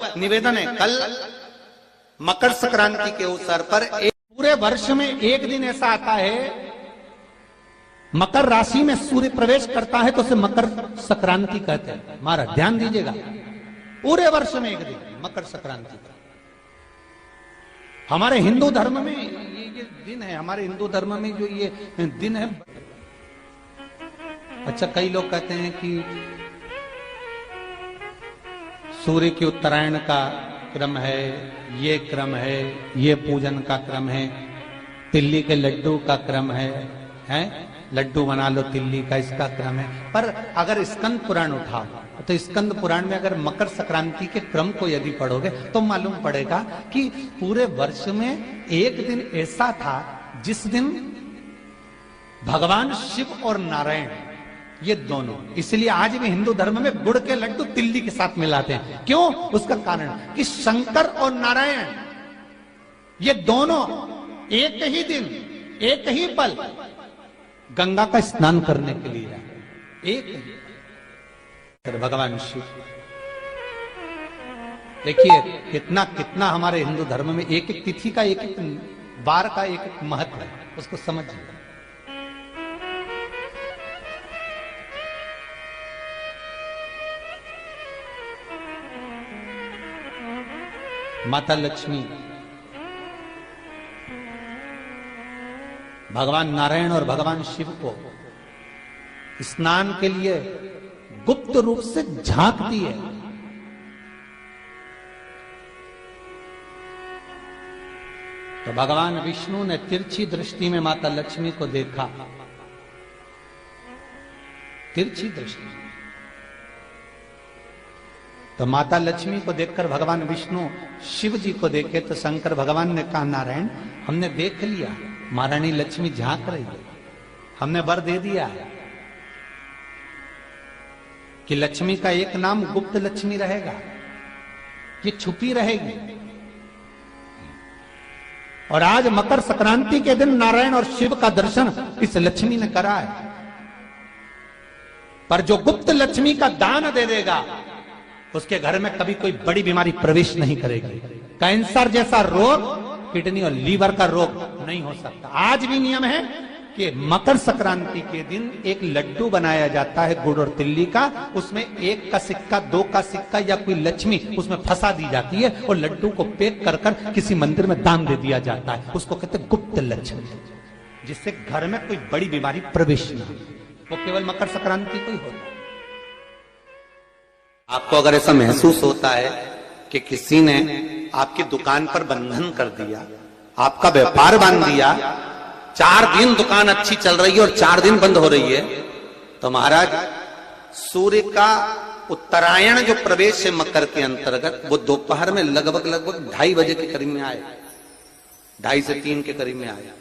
निवेदन है, कल मकर संक्रांति के अवसर पर पूरे वर्ष में एक दिन ऐसा आता है, मकर राशि में सूर्य प्रवेश करता है तो उसे मकर संक्रांति कहते हैं। हमारा ध्यान दीजिएगा, पूरे वर्ष में एक दिन मकर संक्रांति का हमारे हिंदू धर्म में ये दिन है। हमारे हिंदू धर्म में जो ये दिन है, अच्छा कई लोग कहते हैं कि सूर्य की उत्तरायण का क्रम है, ये क्रम है, ये पूजन का क्रम है, तिल्ली के लड्डू का क्रम है, लड्डू बना लो तिल्ली का, इसका क्रम है। पर अगर स्कंद पुराण उठाओ तो स्कंद पुराण में अगर मकर संक्रांति के क्रम को यदि पढ़ोगे तो मालूम पड़ेगा कि पूरे वर्ष में एक दिन ऐसा था जिस दिन भगवान शिव और नारायण ये दोनों, इसलिए आज भी हिंदू धर्म में गुड़ के लड्डू तिल्ली के साथ मिलाते हैं। क्यों? उसका कारण कि शंकर और नारायण ये दोनों एक ही दिन एक ही पल गंगा का स्नान करने के लिए एक ही भगवान शिव। देखिए कितना कितना हमारे हिंदू धर्म में एक एक तिथि का एक एक बार का एक एक महत्व है, उसको समझिए। माता लक्ष्मी भगवान नारायण और भगवान शिव को स्नान के लिए गुप्त रूप से झांकती है। तो भगवान विष्णु ने तिरछी दृष्टि में माता लक्ष्मी को देखा, तिरछी दृष्टि। तो माता लक्ष्मी को देखकर भगवान विष्णु शिव जी को देखे तो शंकर भगवान ने कहा, नारायण हमने देख लिया, महारानी लक्ष्मी झांक रही है, हमने वर दे दिया कि लक्ष्मी का एक नाम गुप्त लक्ष्मी रहेगा, ये छुपी रहेगी। और आज मकर संक्रांति के दिन नारायण और शिव का दर्शन इस लक्ष्मी ने करा है। पर जो गुप्त लक्ष्मी का दान दे देगा उसके घर में कभी कोई बड़ी बीमारी प्रवेश नहीं करेगी। कैंसर जैसा रोग, किडनी और लीवर का रोग नहीं हो सकता। आज भी नियम है कि मकर संक्रांति के दिन एक लड्डू बनाया जाता है गुड़ और तिल्ली का, उसमें 1 का सिक्का, 2 का सिक्का या कोई लक्ष्मी उसमें फंसा दी जाती है और लड्डू को पैक कर कर किसी मंदिर में दान दे दिया जाता है। उसको कहते हैं गुप्त लक्ष्मी, जिससे घर में कोई बड़ी बीमारी प्रवेश न हो। वो केवल मकर संक्रांति को ही होता है। आपको अगर ऐसा महसूस होता है कि किसी ने आपकी दुकान पर बंधन कर दिया, आपका व्यापार बांध दिया, 4 दिन दुकान अच्छी चल रही है और 4 दिन बंद हो रही है, तो महाराज सूर्य का उत्तरायण जो प्रवेश है मकर के अंतर्गत, वो दोपहर में लगभग 2:30 बजे के करीब में आए, 2:30 से 3 के करीब में आया।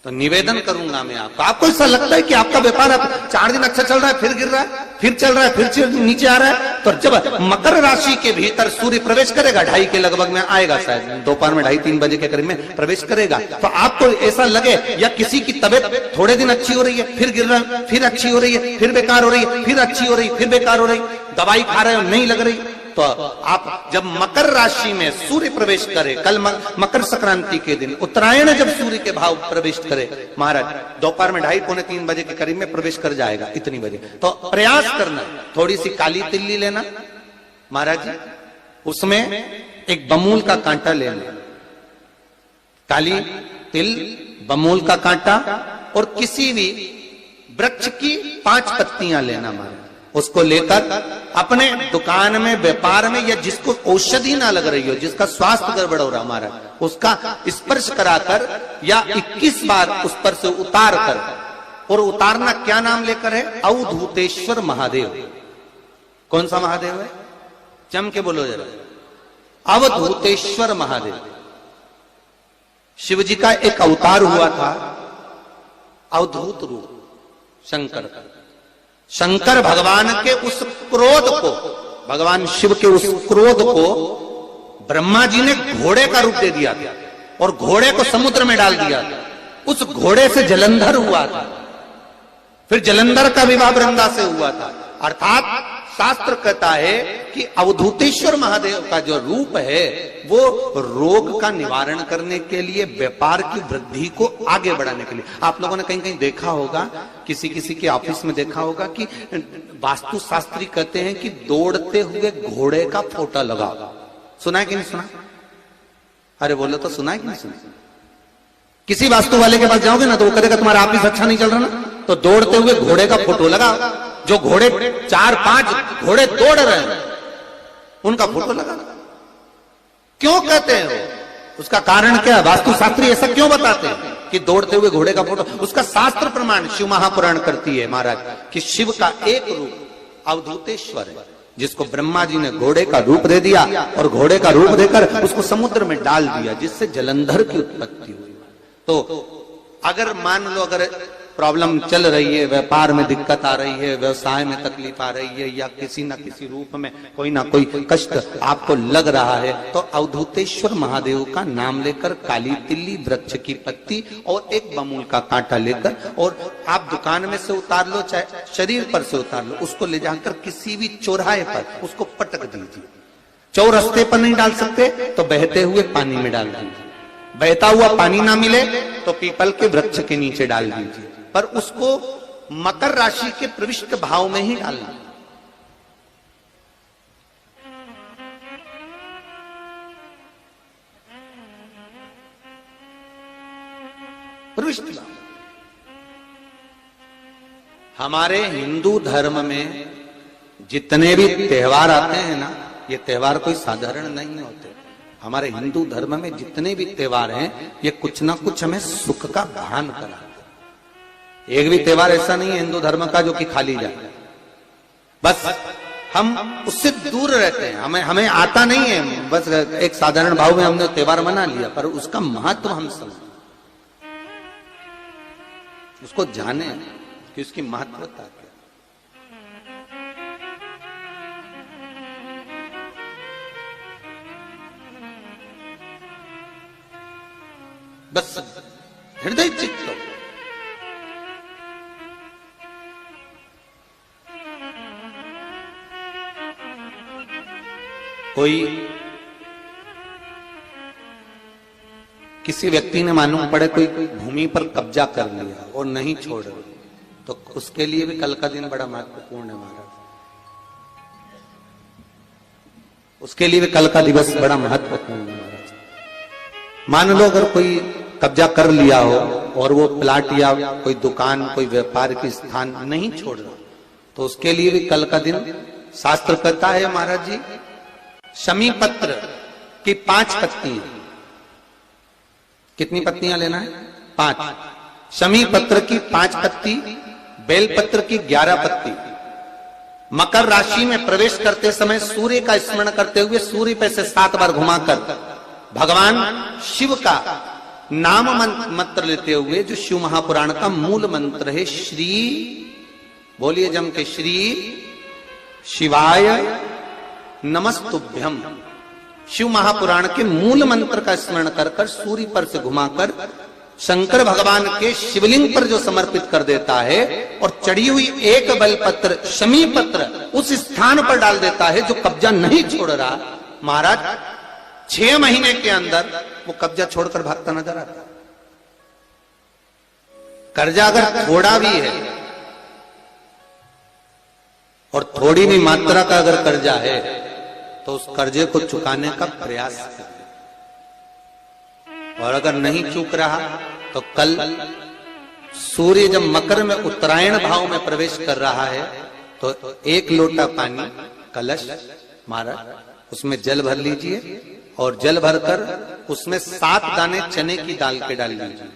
तो निवेदन करूंगा मैं आपको ऐसा लगता है कि आपका व्यापार 4 दिन अच्छा चल रहा है, फिर गिर रहा है, फिर चल रहा है, फिर नीचे आ रहा है, तो जब मकर राशि के भीतर सूर्य प्रवेश करेगा 2:30 के लगभग में आएगा, शायद दोपहर में 2:30-3 बजे के करीब में प्रवेश करेगा, तो आपको ऐसा लगे या किसी की तबीयत थोड़े दिन अच्छी हो रही है, फिर गिर रहा है, फिर अच्छी हो रही है, फिर बेकार हो रही है, फिर अच्छी हो रही है, फिर बेकार हो रही, दवाई खा रहे हो नहीं लग रही, तो आप जब मकर राशि में सूर्य प्रवेश करे, कल मकर संक्रांति के दिन उत्तरायण जब सूर्य के भाव प्रवेश करे महाराज, दोपहर में 2:30-3 बजे के करीब में प्रवेश कर जाएगा, इतनी बजे, तो प्रयास करना थोड़ी सी काली तिल्ली लेना महाराज जी, उसमें एक बमूल का कांटा लेना, काली तिल, बमूल का कांटा और किसी भी वृक्ष की 5 पत्तियां लेना महाराज, उसको लेकर अपने दुकान में, व्यापार में, या जिसको औषधि ना लग रही हो, जिसका स्वास्थ्य गड़बड़ हो रहा हमारा, उसका स्पर्श कराकर या 21 बार उस पर से उतार कर, और उतारना क्या नाम लेकर है? अवधूतेश्वर महादेव। कौन सा महादेव है? जम के बोलो जरा, अवधूतेश्वर महादेव। शिव जी का एक अवतार हुआ था, अवधूत रूप शंकर का। शंकर भगवान के उस क्रोध को, भगवान शिव के उस क्रोध को ब्रह्मा जी ने घोड़े का रूप दे दिया था और घोड़े को समुद्र में डाल दिया था। उस घोड़े से जलंधर हुआ था, फिर जलंधर का विवाह वृंदा से हुआ था, अर्थात शास्त्र कहता है कि अवधूतेश्वर महादेव का जो रूप है वो रोग का निवारण करने के लिए, व्यापार की वृद्धि को आगे बढ़ाने के लिए। आप लोगों ने कहीं कहीं देखा होगा, किसी किसी के ऑफिस में देखा होगा कि वास्तु शास्त्री कहते हैं कि दौड़ते हुए घोड़े का फोटो लगाओ। सुना है कि नहीं सुना? अरे बोलो तो सुना है कि नहीं सुना? किसी वास्तु वाले के पास जाओगे ना तो वो कहेगा तुम्हारा ऑफिस अच्छा नहीं चल रहा ना, तो दौड़ते हुए घोड़े का फोटो लगाओ। जो घोड़े 4-5 घोड़े दौड़ रहे हैं उनका फोटो लगा। क्यों कहते हैं वो? उसका कारण क्या है? वास्तु शास्त्री ऐसा क्यों बताते हैं कि दौड़ते हुए घोड़े का फोटो? उसका शास्त्र प्रमाण शिव महापुराण करती है महाराज कि शिव का एक रूप अवधूतेश्वर है, जिसको ब्रह्मा जी ने घोड़े का रूप दे दिया और घोड़े का रूप देकर उसको समुद्र में डाल दिया, जिससे जलंधर की उत्पत्ति हुई। तो अगर मान लो अगर प्रॉब्लम चल रही है, व्यापार में दिक्कत आ रही है, व्यवसाय में तकलीफ आ रही है, या किसी ना किसी रूप में कोई ना कोई कष्ट आपको लग रहा है, तो अवधूतेश्वर महादेव का नाम लेकर काली तिल्ली वृक्ष की पत्ती और एक बमूल का कांटा लेकर, और आप दुकान में से उतार लो चाहे शरीर पर से उतार लो, उसको ले जाकर किसी भी चौराहे पर उसको पटक दीजिए। चौरस्ते पर नहीं डाल सकते तो बहते हुए पानी में डाल दीजिए। बहता हुआ पानी ना मिले तो पीपल के वृक्ष के नीचे डाल दीजिए, पर उसको मकर राशि के प्रविष्ट भाव में ही डालना। प्रविष्ट भाव। हमारे हिंदू धर्म में जितने भी त्योहार आते हैं ना, ये त्योहार कोई साधारण नहीं होते। हमारे हिंदू धर्म में जितने भी त्योहार हैं ये कुछ ना कुछ हमें सुख का भान कराते। एक भी त्योहार ऐसा नहीं है हिंदू धर्म का जो कि खाली जाए। बस हम उससे दूर रहते हैं, हमें आता नहीं है। बस एक साधारण भाव में हमने त्योहार मना लिया, पर उसका महत्व हम समझें, उसको जाने कि उसकी महत्वता क्या। बस हृदय चित्त हो। कोई किसी व्यक्ति ने मालूम पड़े कोई भूमि पर कब्जा कर लिया और नहीं छोड़ रहे, तो उसके लिए भी कल का दिन बड़ा महत्वपूर्ण है महाराज। उसके लिए भी कल का दिवस बड़ा महत्वपूर्ण है महाराज। मान लो अगर कोई कब्जा कर लिया हो और वो प्लाट या कोई दुकान, कोई व्यापार की स्थान नहीं छोड़ रहा, तो उसके लिए भी कल का दिन शास्त्र कहता है महाराज जी, शमी पत्र की 5 पत्तियां। कितनी पत्तियां लेना है? 5। शमी पत्र की 5 पत्ती, बेल पत्र की 11 पत्ती। मकर राशि में प्रवेश करते समय सूर्य का स्मरण करते हुए सूर्य पे से 7 बार घुमाकर भगवान शिव का नाम मंत्र लेते हुए, जो शिव महापुराण का मूल मंत्र है, श्री, बोलिए जम के, श्री शिवाय नमस्तुभ्यम। शिव महापुराण के मूल मंत्र का स्मरण कर कर सूर्य पर से घुमाकर शंकर भगवान के शिवलिंग पर जो समर्पित कर देता है, और चढ़ी हुई एक बेलपत्र शमी पत्र उस स्थान पर डाल देता है जो कब्जा नहीं छोड़ रहा, महाराज 6 महीने के अंदर वो कब्जा छोड़कर भागता नजर आता। कर्जा अगर थोड़ा भी है और थोड़ी भी मात्रा का अगर कर्जा है तो उस कर्जे को चुकाने का प्रयास करें, और अगर नहीं चूक रहा तो कल सूर्य जब मकर में उत्तरायण भाव में प्रवेश कर रहा है तो 1 लोटा पानी कलश महाराज उसमें जल भर लीजिए, और जल भरकर उसमें 7 दाने चने की दाल के डाल लीजिए।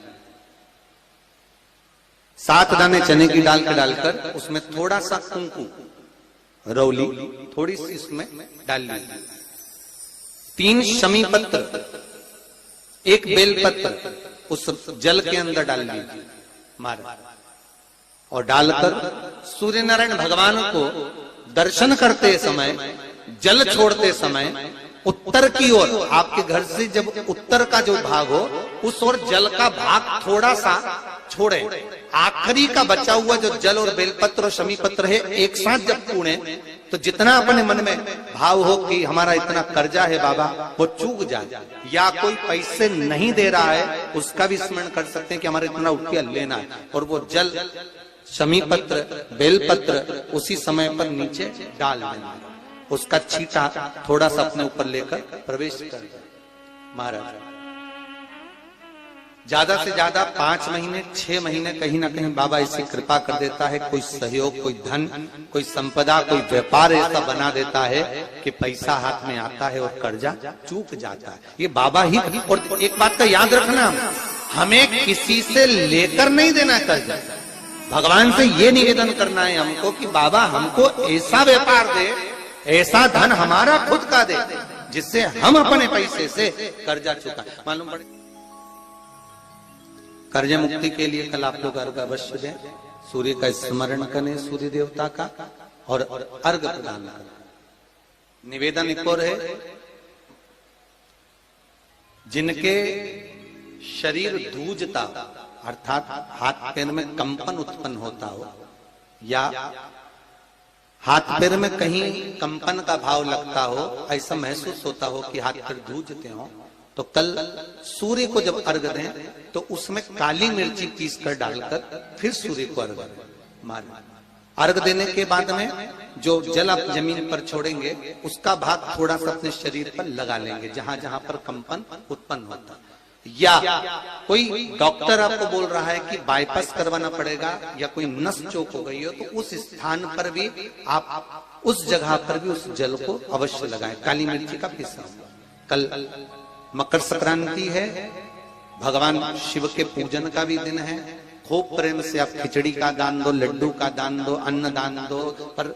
7 दाने चने की दाल के डालकर उसमें थोड़ा सा कुंकू, रौली थोड़ी सी इसमें डाल लीजिए। 3 शमी पत्र, 1 बेल पत्र उस जल के अंदर डाल लीजिए महाराज, और डालकर सूर्य नारायण भगवान को दर्शन करते समय, जल छोड़ते समय उत्तर की ओर, आपके घर से जब उत्तर का जो भाग हो उस ओर जल का भाग थोड़ा सा छोड़े। आखिरी का बचा हुआ जो जल और बेलपत्र और शमी पत्र है एक साथ जब पूणे तो जितना अपने मन में भाव हो कि हमारा इतना कर्जा है बाबा, वो चूक जाए, या कोई पैसे नहीं दे रहा है उसका भी स्मरण कर सकते हैं कि हमारा इतना रुपया लेना है, और वो जल, शमी पत्र, बेलपत्र उसी समय पर नीचे डाल देना, उसका छींटा थोड़ा सा अपने ऊपर लेकर प्रवेश कर महाराज। ज्यादा से ज्यादा 5 महीने 6 महीने कहीं ना कहीं बाबा ऐसी कृपा कर देता है, कोई सहयोग, कोई धन, कोई संपदा, कोई व्यापार ऐसा बना देता है कि पैसा हाथ में आता है और कर्जा चूक जाता है। ये बाबा ही। और एक बात का याद रखना, हमें किसी से लेकर नहीं देना कर्जा, भगवान से ये निवेदन करना है हमको कि बाबा हमको ऐसा व्यापार दे, ऐसा धन हमारा खुद का दे जिससे हम अपने पैसे से कर्जा चुका। मालूम पड़े कर्ज मुक्ति के लिए कल आप लोग अर्घ अवश्य दें, सूर्य का स्मरण करें, सूर्य देवता का, और अर्घ प्रदान करें। निवेदन एक और है, जिनके शरीर धूजता अर्थात हाथ पैर में कंपन उत्पन्न होता हो, या हाथ पैर में कहीं कंपन का भाव लगता हो, ऐसा महसूस होता हो कि हाथ पैर धूजते हो, तो कल सूर्य को जब अर्घ दें तो उसमें काली मिर्ची पीस कर डालकर फिर सूर्य को अर्घ मारें। अर्घ देने के बाद में जो जल आप जमीन पर छोड़ेंगे उसका भाग थोड़ा सा अपने शरीर पर लगा लेंगे, जहां जहां पर कंपन उत्पन्न होता। या कोई डॉक्टर आपको बोल रहा है कि बाईपास करवाना पड़ेगा, या कोई नस चोक हो गई हो, तो उस स्थान पर भी आप उस जगह पर भी उस जल को अवश्य लगाएं, काली मिर्ची का पीसा। कल मकर संक्रांति है, भगवान शिव के पूजन का भी दिन है। खूब प्रेम से आप खिचड़ी का दान दो, लड्डू का दान दो, अन्न दान दो, पर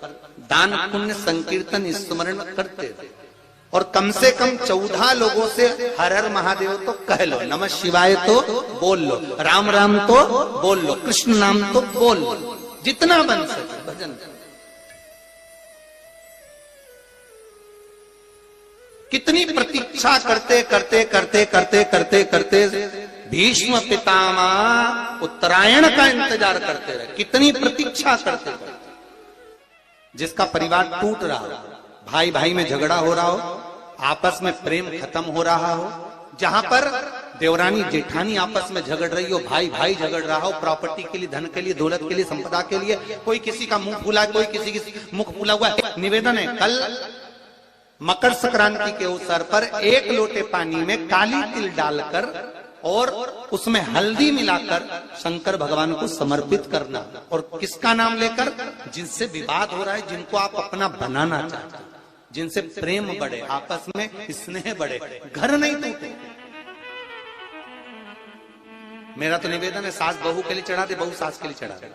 दान पुण्य संकीर्तन स्मरण करते रहो। और कम से कम 14 लोगों से हर हर महादेव तो कह लो, नमः शिवाय तो बोल लो, राम राम तो बोल लो, कृष्ण नाम तो बोल लो, जितना बन सके भजन। कितनी प्रतीक्षा करते करते करते करते करते करते भीष्म पितामह उत्तरायण का इंतजार करते रहे, कितनी प्रतीक्षा करते करते। जिसका परिवार टूट रहा हो, भाई भाई में झगड़ा हो रहा हो, आपस में प्रेम खत्म हो रहा हो, जहां पर देवरानी जेठानी आपस में झगड़ रही हो, भाई भाई झगड़ रहा हो, प्रॉपर्टी के लिए, धन के लिए, दौलत के लिए, संपदा के लिए, कोई किसी का मुंह फूला, कोई किसी की मुख फूला हुआ। निवेदन है, कल मकर संक्रांति के अवसर पर 1 लोटे पानी में काली तिल डालकर और उसमें हल्दी मिलाकर शंकर भगवान को समर्पित करना, और किसका नाम लेकर? जिनसे विवाद हो रहा है, जिनको आप अपना बनाना चाहते हैं, जिनसे प्रेम बढ़े, आपस में स्नेह बढ़े, घर नहीं टूटे। मेरा तो निवेदन है, सास बहू के लिए चढ़ा दे, बहू सास के लिए चढ़ा दे,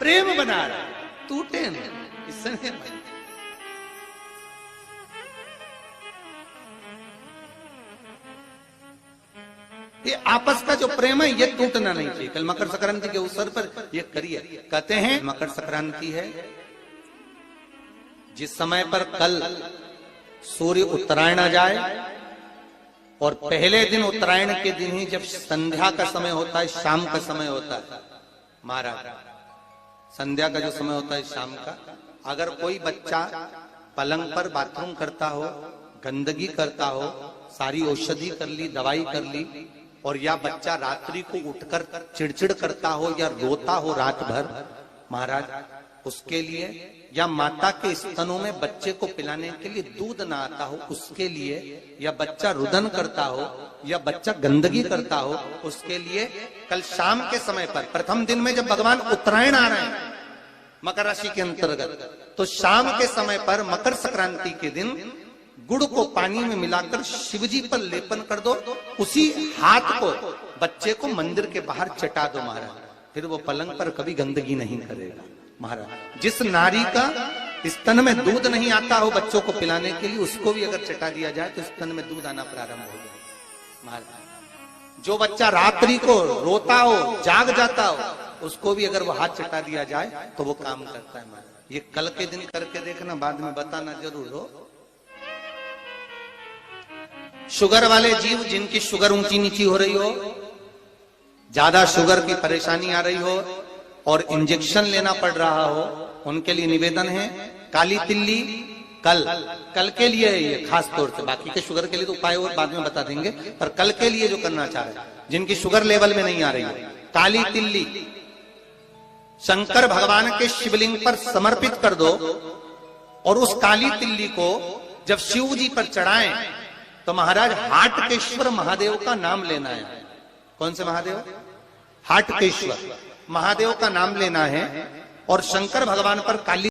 प्रेम बना रहा, टूटे नहीं, स्नेह बढ़े। ये आपस का जो प्रेम है ये टूटना नहीं चाहिए। कल मकर संक्रांति के अवसर पर ये करिए। कहते हैं मकर संक्रांति है जिस समय पर कल सूर्य उत्तरायण आ जाए, और पहले दिन उत्तरायण के दिन ही जब संध्या का समय होता है, शाम का समय होता है महाराज, संध्या का जो समय होता है शाम का, अगर कोई बच्चा पलंग पर बाथरूम करता हो, गंदगी करता हो, सारी औषधि कर ली, दवाई कर ली, और या बच्चा रात्रि को उठकर चिड़चिड़ करता हो या रोता हो रात भर महाराज, उसके लिए, या माता के स्तनों में बच्चे को पिलाने के लिए दूध ना आता हो उसके लिए, या बच्चा रुदन करता हो, या बच्चा गंदगी करता हो, उसके लिए कल शाम के समय पर, प्रथम दिन में जब भगवान उत्तरायण आ रहे हैं मकर राशि के अंतर्गत, तो शाम के समय पर मकर संक्रांति के दिन गुड़ को पानी में मिलाकर शिवजी पर लेपन कर दो, उसी हाथ को बच्चे को मंदिर के बाहर चटा दो महाराज, फिर वो पलंग पर कभी गंदगी नहीं करेगा महाराज। जिस नारी का स्तन में दूध नहीं आता हो बच्चों को पिलाने के लिए, उसको भी अगर चटा दिया जाए तो स्तन में दूध आना प्रारंभ हो जाए महाराज। जो बच्चा रात्रि को रोता हो, जाग जाता हो, उसको भी अगर वो हाथ चटा दिया जाए तो वो काम करता है महाराज। ये कल के दिन करके देखना, बाद में बताना जरूर हो। शुगर वाले जीव, जिनकी शुगर ऊंची नीची हो रही हो, ज्यादा शुगर की परेशानी आ रही हो, और इंजेक्शन लेना पड़ रहा हो, उनके लिए निवेदन है काली तिल्ली कल के लिए है ये खास तौर से, बाकी के शुगर के लिए तो उपाय और बाद में बता देंगे, पर कल के लिए जो करना चाह रहे हैं जिनकी शुगर लेवल में नहीं आ रही है, काली तिल्ली शंकर भगवान के शिवलिंग पर समर्पित कर दो और उस काली तिल्ली को जब शिव जी पर चढ़ाएं तो महाराज हाटकेश्वर महादेव का नाम लेना है। कौन से महादेव? हाटकेश्वर महादेव का नाम लेना है और शंकर भगवान पर काली